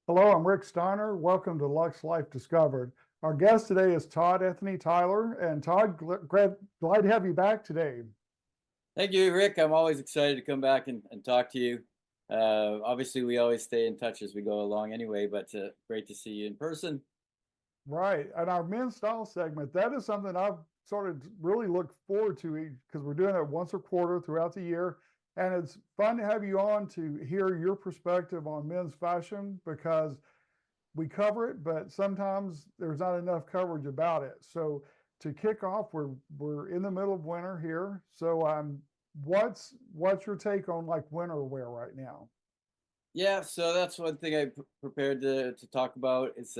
Hello, I'm Rick Steiner. Welcome to Lux Life Discovered. Our guest today is Todd Anthony Taylor. And Todd, glad to have you back today. Thank you, Rick. I'm always excited to come back and talk to you. Obviously, we always stay in touch as we go along anyway, but great to see you in person. Right. And our men's style segment, that is something I've sort of really looked forward to because we're doing it once a quarter throughout the year. And it's fun to have you on to hear your perspective on men's fashion because we cover it, but sometimes there's not enough coverage about it. So to kick off, we're in the middle of winter here. So what's your take on like winter wear right now? Yeah, so that's one thing I prepared to talk about. It's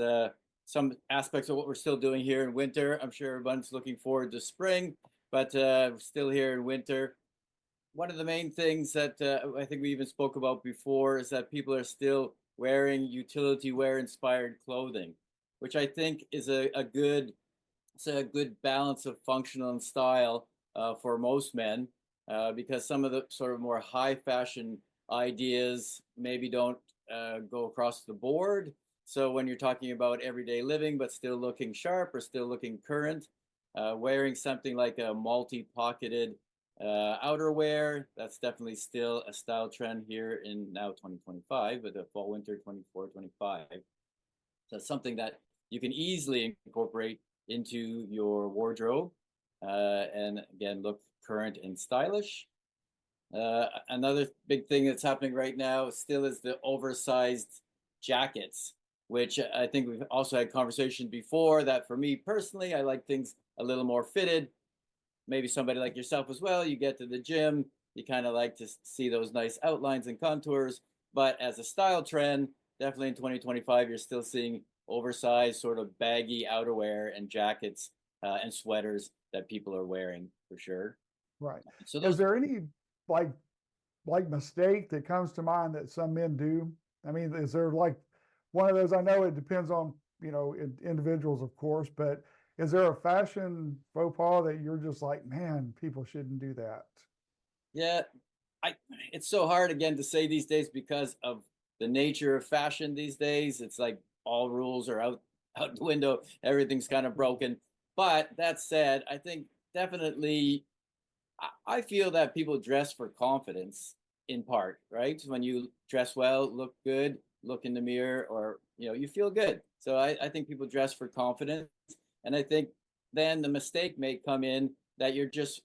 some aspects of what we're still doing here in winter. I'm sure everyone's looking forward to spring, but we're still here in winter. One of the main things that I think we even spoke about before is that people are still wearing utility wear inspired clothing, which I think is a good it's a good balance of functional and style for most men, because some of the sort of more high fashion ideas maybe don't go across the board. So when you're talking about everyday living, but still looking sharp or still looking current, wearing something like a multi-pocketed outerwear, that's definitely still a style trend here in now 2025, with the fall winter 24, 25. So that's something that you can easily incorporate into your wardrobe, and again, look current and stylish. Another big thing that's happening right now still is the oversized jackets, which I think we've also had conversation before that for me personally, I like things a little more fitted. Maybe somebody like yourself as well, you get to the gym, you kind of like to see those nice outlines and contours. But as a style trend, definitely in 2025, you're still seeing oversized, sort of baggy outerwear and jackets and sweaters that people are wearing for sure. Right. So Is those, there any like like mistake that comes to mind that some men do? I mean, is there like one of those? I know it depends on, individuals, of course, but is there a fashion faux pas that you're just like, man, people shouldn't do that? yeah, I it's so hard again to say these days because of the nature of fashion these days. It's like all rules are out the window. Everything's kind of broken. But that said, I think definitely I feel that people dress for confidence in part, right? When you dress well, look good, look in the mirror, or you feel good. So I think people dress for confidence. And I think then the mistake may come in that you're just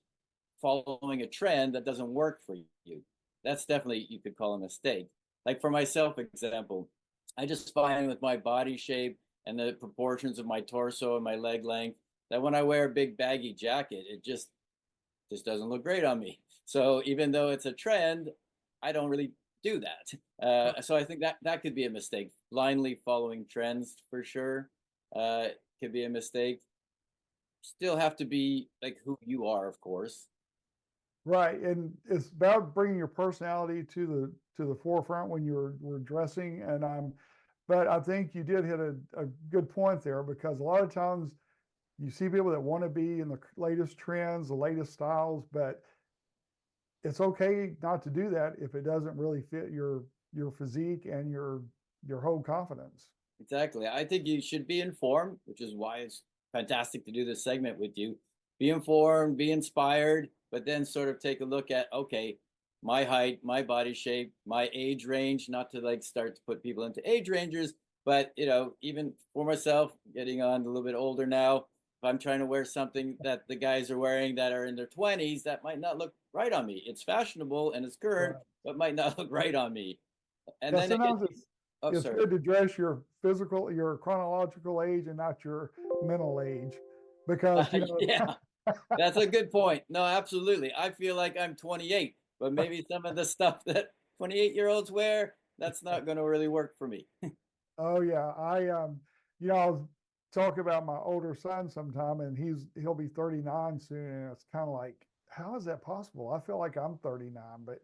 following a trend that doesn't work for you. That's definitely, you could call a mistake. Like for myself, example, I just find with my body shape and the proportions of my torso and my leg length that when I wear a big baggy jacket, it just doesn't look great on me. So even though it's a trend, I don't really do that. So I think that could be a mistake. Blindly following trends for sure could be a mistake. Still have to be like who you are, of course. Right, and it's about bringing your personality to the forefront when we're dressing. But I think you did hit a good point there because a lot of times you see people that want to be in the latest trends, the latest styles, but it's okay not to do that if it doesn't really fit your physique and your whole confidence. Exactly. I think you should be informed, which is why it's fantastic to do this segment with you. Be informed, be inspired, but then sort of take a look at, okay, my height, my body shape, my age range, not to like start to put people into age ranges, but even for myself, getting on a little bit older now, if I'm trying to wear something that the guys are wearing that are in their 20s, that might not look right on me. It's fashionable and it's current, Right. but might not look right on me. And Yeah, then it gets, sometimes oh, it's sorry. good to dress your chronological age and not your mental age, because Yeah, that's a good point. No, absolutely. I feel like I'm 28, but maybe some of the stuff that 28-year-olds wear, that's not going to really work for me. oh yeah, I'll talk about my older son sometime, and he'll be 39 soon, and it's kind of like, how is that possible? I feel like I'm 39, but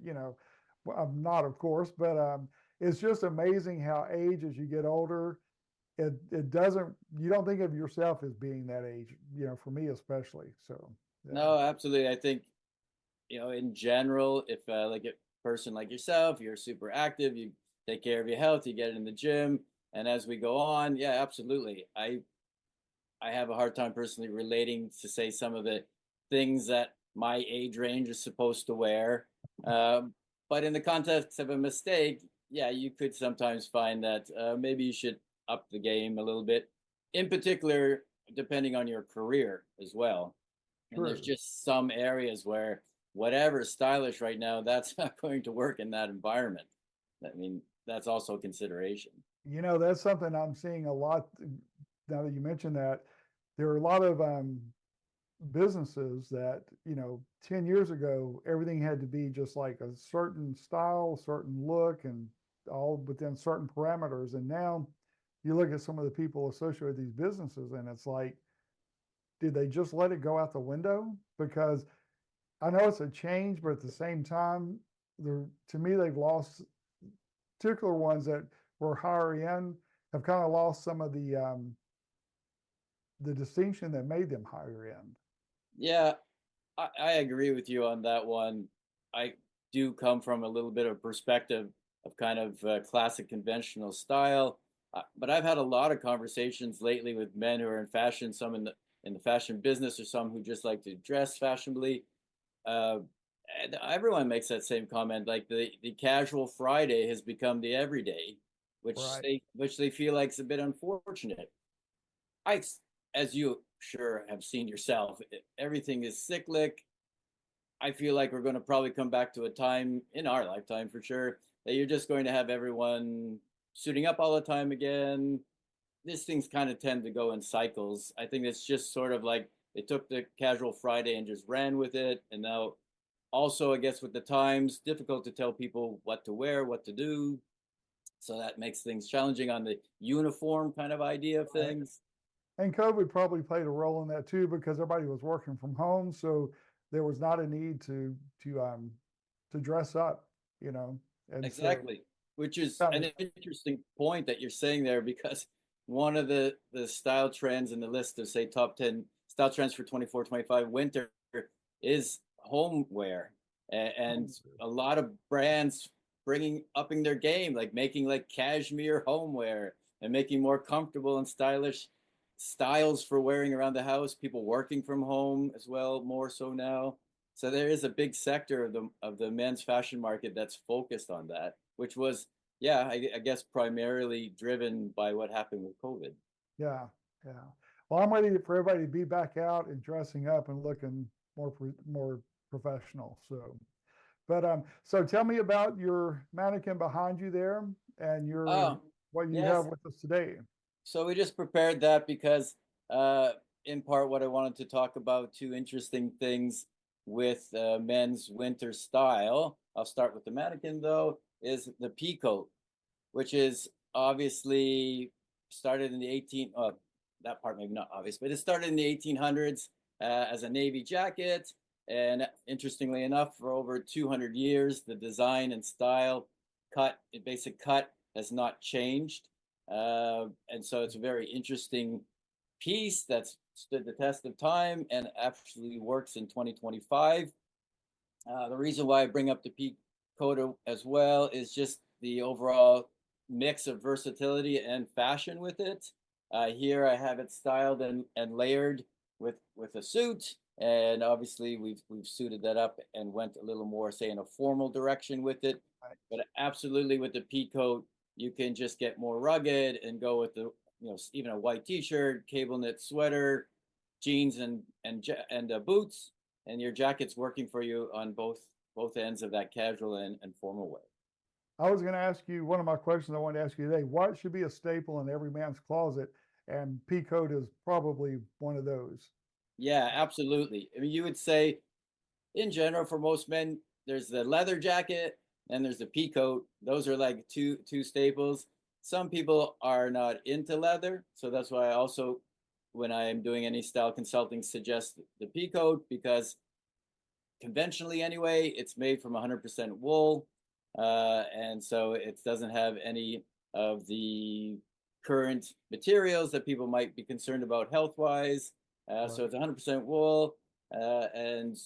well, I'm not, of course, but it's just amazing how age as you get older, it doesn't you don't think of yourself as being that age, for me especially. So yeah. No, absolutely. I think, in general, if like a person like yourself, you're super active, you take care of your health, you get in the gym, And as we go on, yeah, absolutely. I have a hard time personally relating to say some of the things that my age range is supposed to wear. Um, but in the context of a mistake, yeah, you could sometimes find that maybe you should up the game a little bit. In particular, depending on your career as well. And there's True. just some areas where whatever's stylish right now, that's not going to work in that environment. I mean, that's also a consideration. That's something I'm seeing a lot now that you mentioned that. There are a lot of businesses that, 10 years ago, everything had to be just like a certain style, certain look, and all within certain parameters. And now you look at some of the people associated with these businesses, and it's like, did they just let it go out the window? Because I know it's a change, but at the same time, to me, they've lost particular ones that were higher end have kind of lost some of the distinction that made them higher end. Yeah, I agree with you on that one. I do come from a little bit of perspective of kind of classic conventional style, but I've had a lot of conversations lately with men who are in fashion, some in the fashion business, or some who just like to dress fashionably. Uh, and everyone makes that same comment, like the casual Friday has become the everyday, Right. which they feel like is a bit unfortunate. I, as you sure have seen yourself, everything is cyclic. I feel like we're going to probably come back to a time in our lifetime for sure that you're just going to have everyone suiting up all the time again. These things kind of tend to go in cycles. I think it's just sort of like they took the casual Friday and just ran with it. And now, also, I guess with the times, difficult to tell people what to wear, what to do. So that makes things challenging on the uniform kind of idea of Right. things. And COVID probably played a role in that too, because everybody was working from home, so there was not a need to dress up, you know. And so Exactly, which is kind an of interesting point that you're saying there, because one of the style trends in the list of say top 10 style trends for 24-25 winter is homeware, and a lot of brands bringing upping their game, like making like cashmere homeware and making more comfortable and stylish styles for wearing around the house. People working from home as well, more so now. So there is a big sector of the men's fashion market that's focused on that, which was, yeah, I guess primarily driven by what happened with COVID. yeah, yeah. Well, I'm ready for everybody to be back out and dressing up and looking more professional. So tell me about your mannequin behind you there and your Oh, what you have yes. with us today. So we just prepared that because, uh, in part, what I wanted to talk about two interesting things with men's winter style. I'll start with the mannequin though, is the peacoat, which is obviously started in the 18 that part maybe not obvious, but it started in the 1800s as a navy jacket, and interestingly enough, for over 200 years the design and style basic cut has not changed, and so it's a very interesting piece that's stood the test of time and actually works in 2025. The reason why I bring up the peak coda as well is just the overall mix of versatility and fashion with it. Here I have it styled and layered with a suit, and obviously we've suited that up and went a little more, say, in a formal direction with it. But absolutely with the peak coat, you can just get more rugged and go with the even a white T-shirt, cable knit sweater, jeans and boots, and your jacket's working for you on both ends of that casual and formal way. I was going to ask you one of my questions I wanted to ask you today. What should be a staple in every man's closet? And pea coat is probably one of those. Yeah, absolutely. I mean, you would say in general for most men, there's the leather jacket and there's the pea coat. Those are like two staples. Some people are not into leather, so that's why I also, when I am doing any style consulting, suggest the pea coat, because conventionally anyway, it's made from 100% wool, and so it doesn't have any of the current materials that people might be concerned about health wise. So Right. it's 100% wool, and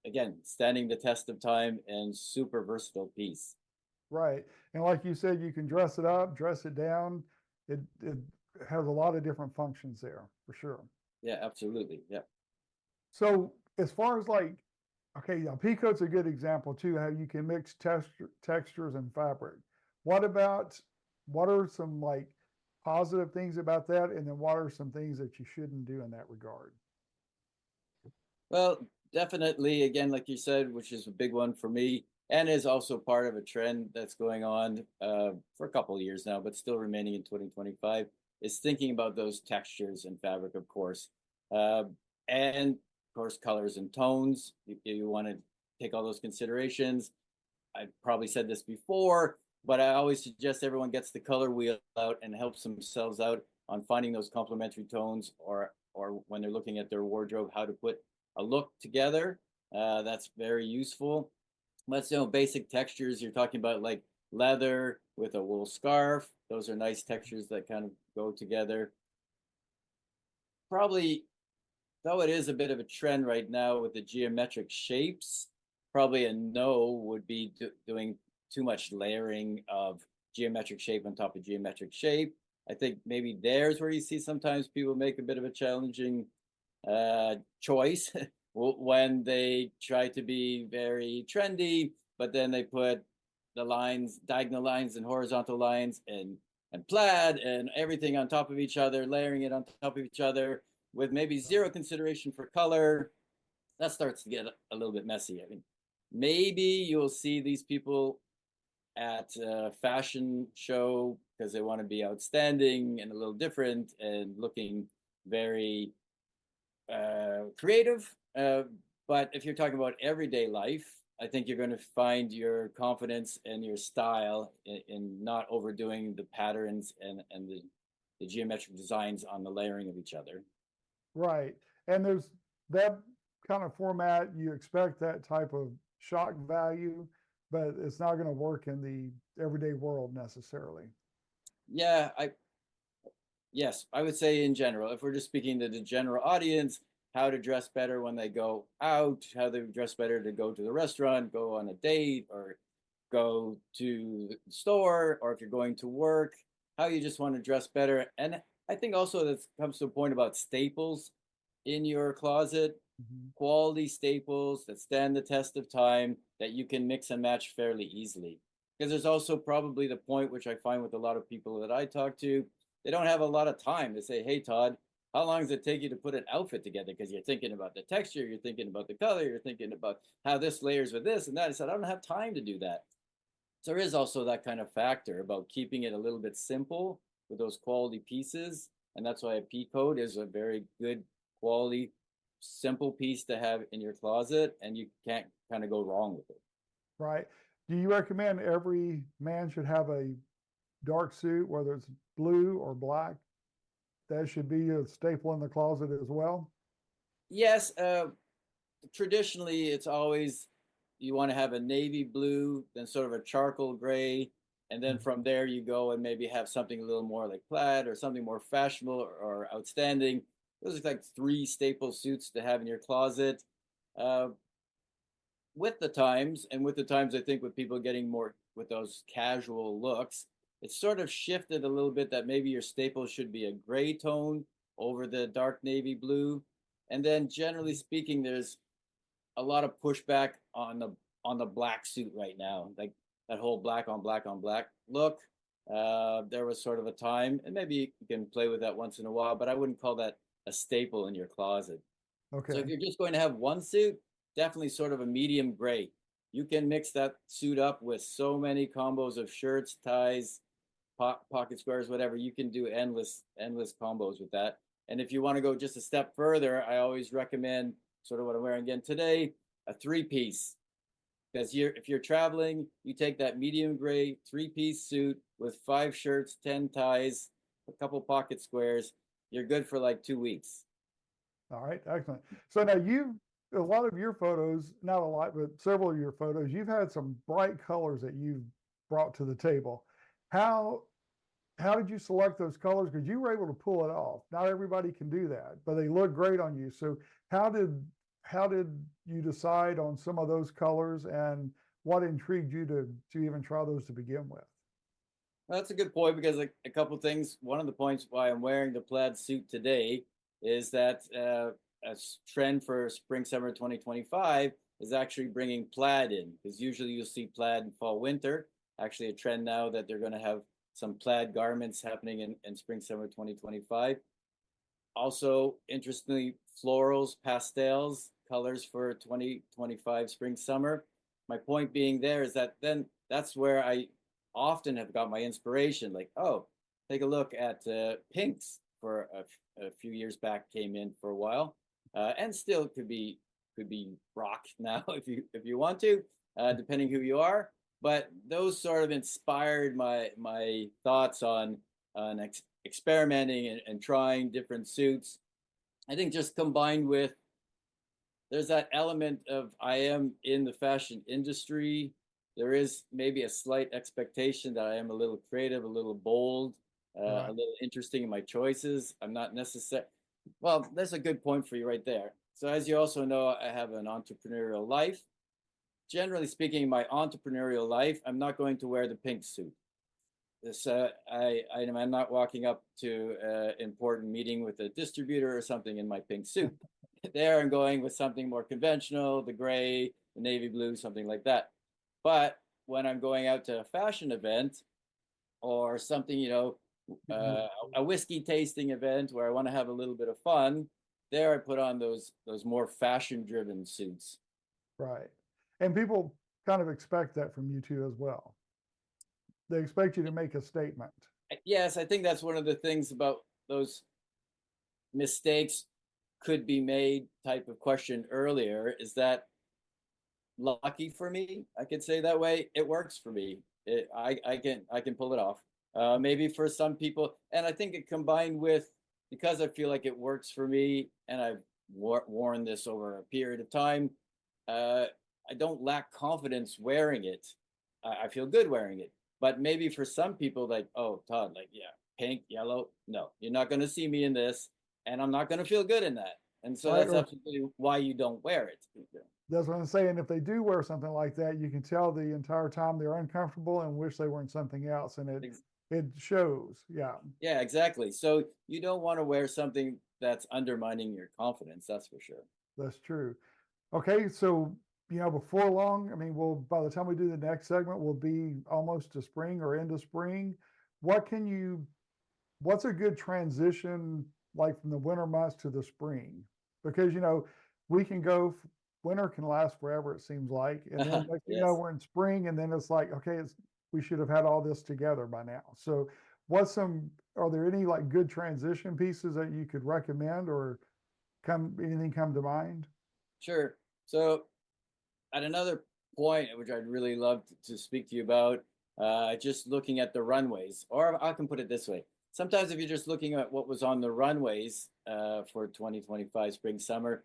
again, standing the test of time and super versatile piece. Right. And like you said, you can dress it up, dress it down. it has a lot of different functions there for sure. Yeah, absolutely. Yeah. So as far as like, okay, yeah, pea coat's a good example too, how you can mix textures and fabric. What about, what are some like positive things about that? And then what are some things that you shouldn't do in that regard? Well, definitely, again, like you said, which is a big one for me, and is also part of a trend that's going on for a couple of years now, but still remaining in 2025, is thinking about those textures and fabric, of course. Uh, and of course, colors and tones. You want to take all those considerations. I probably said this before, but I always suggest everyone gets the color wheel out and helps themselves out on finding those complementary tones, or when they're looking at their wardrobe, how to put a look together. That's very useful. Let's know basic textures. You're talking about like leather with a wool scarf. Those are nice textures that kind of go together. Probably, though it is a bit of a trend right now with the geometric shapes, probably a no would be doing too much layering of geometric shape on top of geometric shape. I think maybe there's where you see sometimes people make a bit of a challenging choice when they try to be very trendy, but then they put the lines, diagonal lines and horizontal lines and plaid and everything on top of each other, layering it on top of each other with maybe zero consideration for color. That starts to get a little bit messy. I mean, maybe you'll see these people at a fashion show because they want to be outstanding and a little different and looking very creative. But if you're talking about everyday life, I think you're going to find your confidence and your style in not overdoing the patterns and the geometric designs on the layering of each other. Right. And there's that kind of format, you expect that type of shock value, but it's not going to work in the everyday world necessarily. Yeah, yes, I would say in general, if we're just speaking to the general audience, how to dress better when they go out, how to dress better to go to the restaurant, go on a date, or go to the store, or if you're going to work, how you just want to dress better. And I think also that comes to a point about staples in your closet, Mhm. quality staples that stand the test of time that you can mix and match fairly easily. Because there's also probably the point, which I find with a lot of people that I talk to, they don't have a lot of time to say, hey, Todd, how long does it take you to put an outfit together? Because you're thinking about the texture, you're thinking about the color, you're thinking about how this layers with this and that. I said, I don't have time to do that. So there is also that kind of factor about keeping it a little bit simple with those quality pieces. And that's why a pea coat is a very good quality, simple piece to have in your closet, and you can't kind of go wrong with it. Right. Do you recommend every man should have a dark suit, whether it's blue or black? That should be a staple in the closet as well. Yes, traditionally it's always you want to have a navy blue, then sort of a charcoal gray, and then Mhm. from there you go and maybe have something a little more like plaid or something more fashionable or outstanding. Those are like three staple suits to have in your closet. Uh, with the times, and with the times, I think with people getting more with those casual looks, it's sort of shifted a little bit that maybe your staple should be a gray tone over the dark navy blue. And then generally speaking, there's a lot of pushback on the black suit right now, like that whole black on black on black look. There was sort of a time, and maybe you can play with that once in a while, but I wouldn't call that a staple in your closet. So if Okay. you're just going to have one suit, definitely sort of a medium gray. You can mix that suit up with so many combos of shirts, ties, pocket squares, whatever. You can do endless combos with that. And if you want to go just a step further, I always recommend sort of what I'm wearing again today, a three-piece. Because if you're traveling, you take that medium gray three-piece suit with 5 shirts, 10 ties, a couple pocket squares. You're good for like 2 weeks. All right. Excellent. So now a lot of your photos, not a lot, but several of your photos, you've had some bright colors that you've brought to the table. How how did you select those colors? Because you were able to pull it off. Not everybody can do that, but they look great on you. So how did how did you decide on some of those colors, and what intrigued you to even try those to begin with? Well, that's a good point because like a couple things. One of the points why I'm wearing the plaid suit today is that trend for spring summer 2025 is actually bringing plaid in, because usually you'll see plaid in fall winter. Actually, a trend now that they're going to have some plaid garments happening in spring summer 2025. Also, interestingly, florals, pastels, colors for 2025 spring summer. My point being there is that then that's where I often have got my inspiration. Like, oh, take a look at pinks for a few years back, came in for a while, and still could be rock now if you want to, depending who you are. But those sort of inspired my thoughts on experimenting and trying different suits. I think just combined with there's that element of I am in the fashion industry. There is maybe a slight expectation that I am a little creative, a little bold, a Right. little interesting in my choices. I'm not necessarily, well, that's a good point for you right there. So, as you also know, I have an entrepreneurial life. Generally speaking, my entrepreneurial life, I'm not going to wear the pink suit. This I'm not walking up to an important meeting with a distributor or something in my pink suit. There I'm going with something more conventional, the gray, the navy blue, something like that. But when I'm going out to a fashion event or something, a whiskey tasting event where I want to have a little bit of fun, there I put on those more fashion driven suits. Right. And people kind of expect that from you too as well. They expect you to make a statement. Yes, I think that's one of the things about those mistakes could be made type of question earlier, is that lucky for me, I could say that way, it works for me. I can pull it off. Maybe for some people, and I think it combined with, because I feel like it works for me and I've worn this over a period of time, uh, I don't lack confidence wearing it. I feel good wearing it. But maybe for some people, like, oh, Todd, like, yeah, pink, yellow, no, you're not going to see me in this, and I'm not going to feel good in that. And so Right. that's Or absolutely why you don't wear it. that's what I'm saying. If they do wear something like that, you can tell the entire time they're uncomfortable and wish they were in something else. And it shows. Yeah, Yeah, exactly. So you don't want to wear something that's undermining your confidence. That's for sure. that's true. Okay, so before long, I mean, by the time we do the next segment, we'll be almost to spring or into spring. What can you what's a good transition like from the winter months to the spring? Because we can go winter can last forever, it seems like. And then next thing you know, Yes. we're in spring and then it's like, okay, we should have had all this together by now. So are there any like good transition pieces that you could recommend or anything come to mind? Sure. So at another point, which I'd really love to speak to you about, just looking at the runways, or I can put it this way. Sometimes if you're just looking at what was on the runways for 2025 spring summer,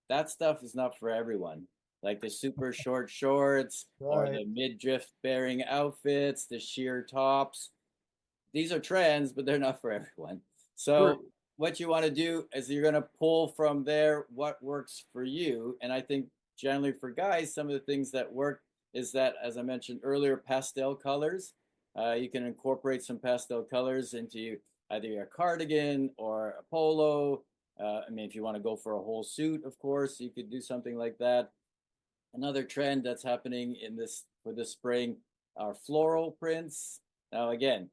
that stuff is not for everyone. Like the super short shorts or Right. the midriff bearing outfits, the sheer tops. These are trends, but they're not for everyone. True. So what you want to do is you're going to pull from there what works for you. And I think generally for guys, some of the things that work is that, as I mentioned earlier, pastel colors. You can incorporate some pastel colors into either your cardigan or a polo. I mean, if you want to go for a whole suit, of course, you could do something like that. Another trend that's happening in this for this spring are floral prints. Now, again,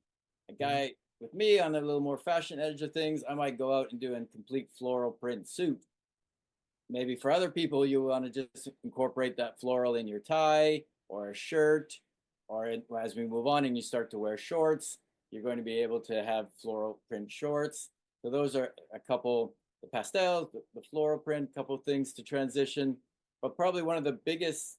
a Mhm. guy with me on the little more fashion edge of things, I might go out and do a complete floral print suit. Maybe for other people, you want to just incorporate that floral in your tie or a shirt, or as we move on and you start to wear shorts, you're going to be able to have floral print shorts. So those are a couple, the pastels, the floral print, couple things to transition. But probably one of the biggest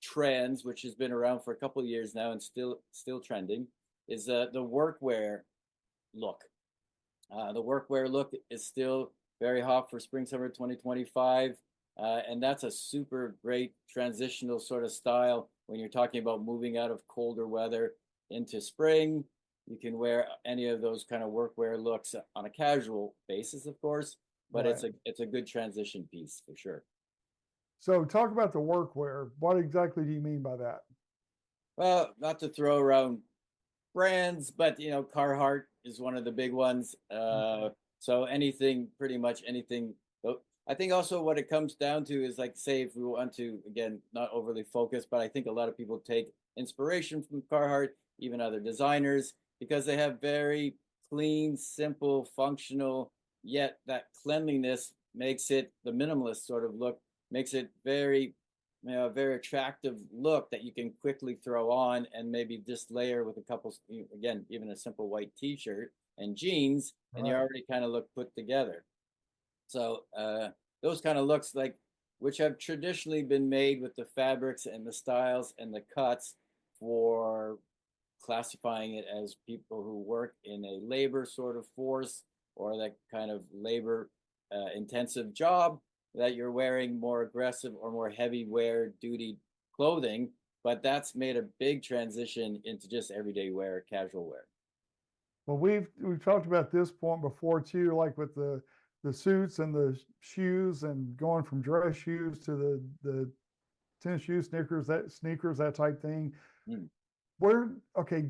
trends, which has been around for a couple of years now and still trending, is the workwear look. The workwear look is still very hot for spring summer 2025, and that's a super great transitional sort of style when you're talking about moving out of colder weather into spring. You can wear any of those kind of workwear looks on a casual basis, of course, but Right. it's a good transition piece for sure. So talk about the workwear. What exactly do you mean by that? Well, not to throw around brands, but Carhartt is one of the big ones. Okay. So anything, pretty much anything. I think also what it comes down to is like, say, if we want to, again, not overly focus, but I think a lot of people take inspiration from Carhartt, even other designers, because they have very clean, simple, functional, yet that cleanliness makes it the minimalist sort of look, makes it very a very attractive look that you can quickly throw on and maybe just layer with a couple, again, even a simple white t-shirt and jeans, and you Right. already kind of look put together. So those kind of looks, like, which have traditionally been made with the fabrics and the styles and the cuts for classifying it as people who work in a labor sort of force, or that kind of labor intensive job, that you're wearing more aggressive or more heavy wear duty clothing. But that's made a big transition into just everyday wear, casual wear. Well, we've talked about this point before too, like with the suits and the shoes, and going from dress shoes to the tennis shoes, sneakers, that type thing. Mm. Where okay,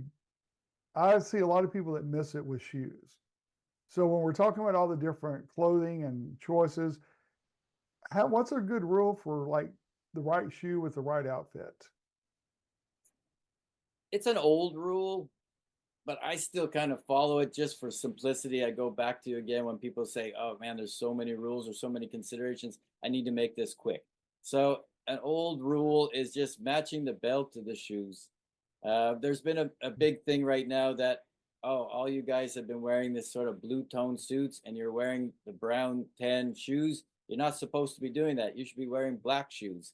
I see a lot of people that miss it with shoes. So when we're talking about all the different clothing and choices, what's a good rule for like the right shoe with the right outfit? It's an old rule, but I still kind of follow it just for simplicity. I go back to, again, when people say, "Oh man, there's so many rules or so many considerations. I need to make this quick." So an old rule is just matching the belt to the shoes. There's been a big thing right now that, oh, all you guys have been wearing this sort of blue tone suits and you're wearing the brown tan shoes. You're not supposed to be doing that. You should be wearing black shoes.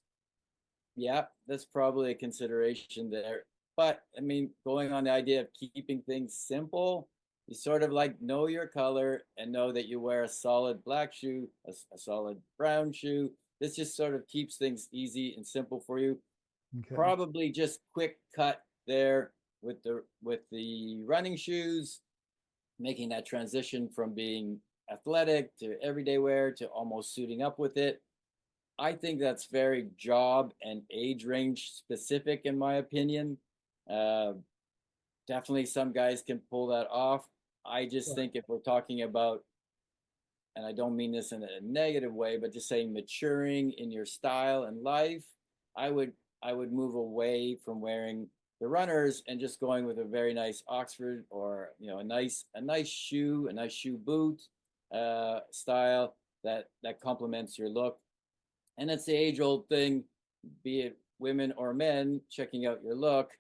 Yeah, that's probably a consideration there. But I mean, going on the idea of keeping things simple, you sort of like know your color and know that you wear a solid black shoe, a solid brown shoe. This just sort of keeps things easy and simple for you. Okay. Probably just quick cut there with the running shoes, making that transition from being athletic to everyday wear to almost suiting up with it. I think that's very job and age range specific, in my opinion. Uh, Definitely some guys can pull that off. I just Right. think if we're talking about, and I don't mean this in a negative way, but just saying maturing in your style and life, I would I would move away from wearing the runners and just going with a very nice Oxford, or a nice shoe boot style that complements your look. And it's the age old thing, be it women or men checking out your look.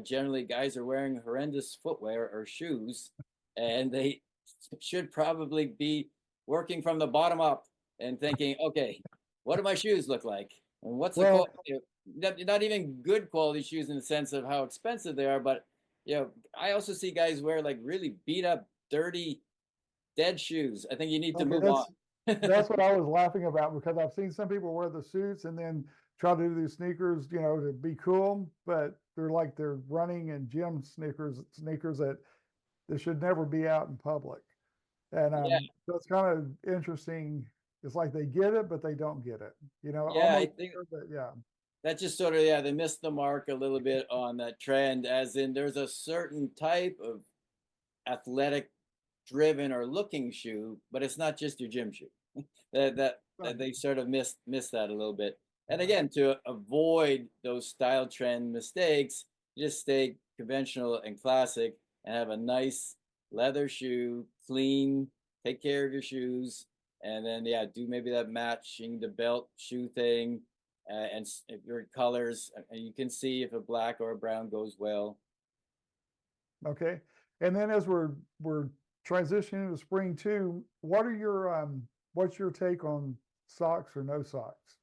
Generally, guys are wearing horrendous footwear or shoes, and they should probably be working from the bottom up and thinking, okay, what do my shoes look like? And what's the Well, quality? Not even good quality shoes in the sense of how expensive they are, but I also see guys wear like really beat up, dirty, dead shoes. I think you need to okay, move on. that's what I was laughing about, because I've seen some people wear the suits and then try to do these sneakers, to be cool, but they're running in gym sneakers that they should never be out in public. And Yeah, so it's kind of interesting. It's like they get it, but they don't get it. yeah, I Almost, think but yeah, that just sort of, yeah, they missed the mark a little bit on that trend, as in there's a certain type of athletic driven or looking shoe, but it's not just your gym shoe. That right, they sort of missed that a little bit. And right. again, to avoid those style trend mistakes, just stay conventional and classic and have a nice leather shoe, clean, take care of your shoes, and then yeah, do maybe that matching the belt shoe thing, and if your colors, and you can see if a black or a brown goes well. Okay. And then as we're transitioning to spring too, what's your take on socks or no socks?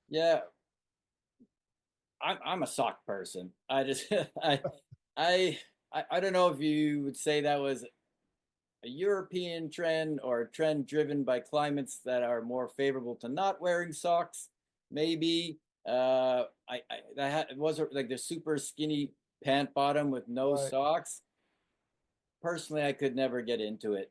Yeah, I'm a sock person. I just I I don't know if you would say that was a European trend or a trend driven by climates that are more favorable to not wearing socks. Maybe it was like the super skinny pant bottom with no Right. socks. Personally, I could never get into it.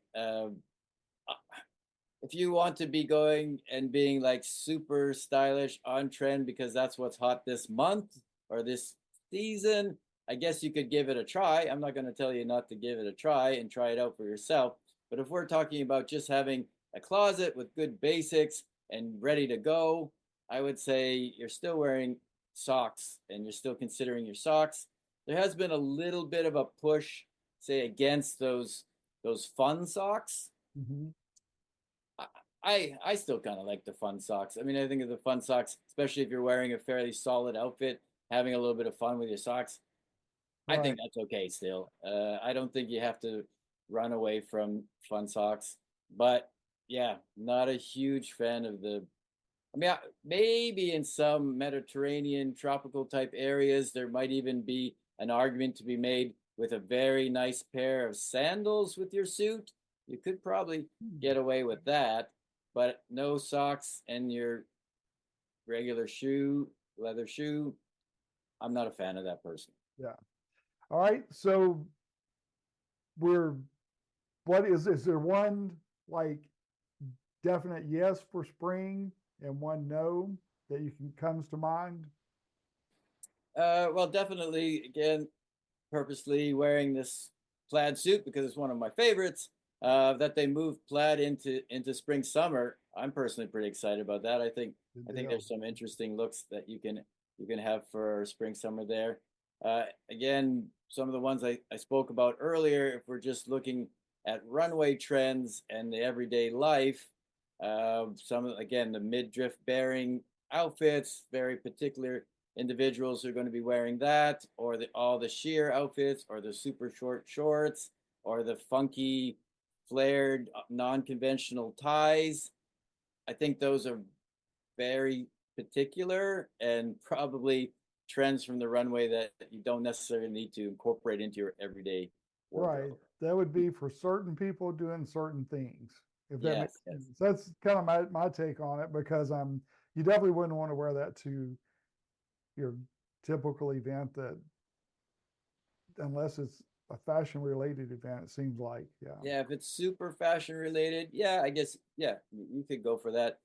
If you want to be going and being like super stylish on trend because that's what's hot this month or this season, I guess you could give it a try. I'm not going to tell you not to give it a try and try it out for yourself. But if we're talking about just having a closet with good basics and ready to go, I would say you're still wearing socks and you're still considering your socks. There has been a little bit of a push, say, against those fun socks. Mhm. I still kind of like the fun socks. I mean, I think of the fun socks, especially if you're wearing a fairly solid outfit, having a little bit of fun with your socks. I Right. think that's okay still. I don't think you have to run away from fun socks, but yeah, not a huge fan of the. I mean, maybe in some Mediterranean tropical type areas, there might even be an argument to be made with a very nice pair of sandals with your suit. You could probably Hmm. get away with that, but no socks and your regular shoe, leather shoe. I'm not a fan of that person. Yeah. All right. So we're, what is there one like definite yes for spring and one no that you can comes to mind? Well, definitely, again, purposely wearing this plaid suit because it's one of my favorites. That they moved plaid into spring summer. I'm personally pretty excited about that. Good I think deal. there's some interesting looks that you can have for spring summer there. Again, some of the ones I spoke about earlier. If we're just looking at runway trends and the everyday life, again the midriff bearing outfits, very particular individuals who are going to be wearing that, or all the sheer outfits, or the super short shorts, or the funky flared non-conventional ties. I think those are very particular and probably trends from the runway that you don't necessarily need to incorporate into your everyday Right. wardrobe. That would be for certain people doing certain things, if that makes Yes, yes. sense. That's kind of my take on it because you definitely wouldn't want to wear that to your typical event that unless it's a fashion related event, it seems like. Yeah. Yeah, if it's super fashion related, yeah, I guess, yeah, you could go for that.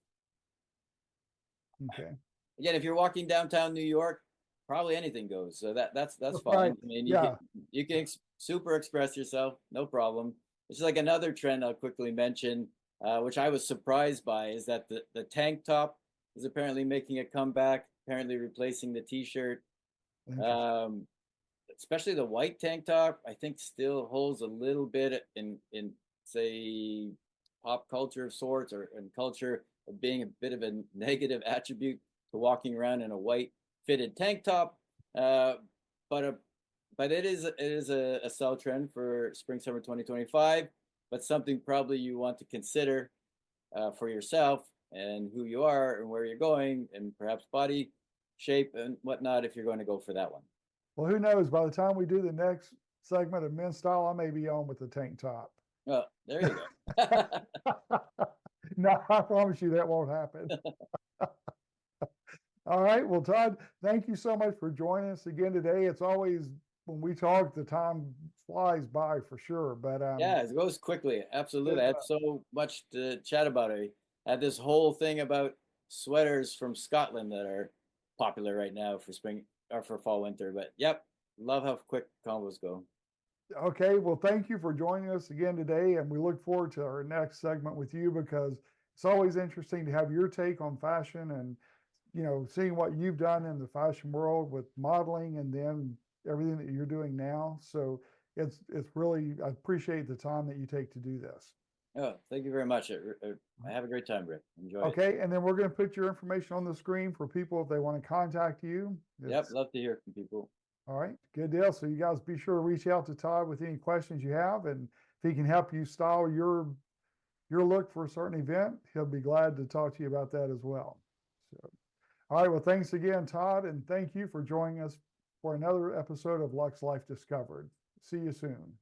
Okay. Again, if you're walking downtown New York, probably anything goes. So that's Right. fine. I mean, Yeah. you can super express yourself, no problem. It's like another trend I'll quickly mention, which I was surprised by, is that the tank top is apparently making a comeback, apparently replacing the t-shirt. Interesting. Um, Especially the white tank top, I think still holds a little bit in say pop culture of sorts, or in culture of being a bit of a negative attribute to walking around in a white fitted tank top. Uh, but a, but it is a sell trend for spring summer 2025. But something probably you want to consider for yourself and who you are and where you're going, and perhaps body shape and whatnot if you're going to go for that one. Well, who knows? By the time we do the next segment of men's style, I may be on with the tank top. Well, there you go. No, I promise you that won't happen. All right. Well, Todd, thank you so much for joining us again today. It's always when we talk, the time flies by for sure. But Yeah, it goes quickly. Absolutely. good, I had so much to chat about. I had this whole thing about sweaters from Scotland that are popular right now for spring or for fall winter. But yep, love how quick combos go. okay. Well, thank you for joining us again today, and we look forward to our next segment with you because it's always interesting to have your take on fashion and seeing what you've done in the fashion world with modeling and then everything that you're doing now. So it's really, I appreciate the time that you take to do this. Oh, thank you very much. I have a great time, Rick. Enjoy it. Okay, and then we're going to put your information on the screen for people if they want to contact you. Yep, It's love to hear from people. all right, good deal. So you guys be sure to reach out to Todd with any questions you have, and if he can help you style your look for a certain event, he'll be glad to talk to you about that as well. So, all right, well, thanks again, Todd, and thank you for joining us for another episode of Lux Life Discovered. See you soon.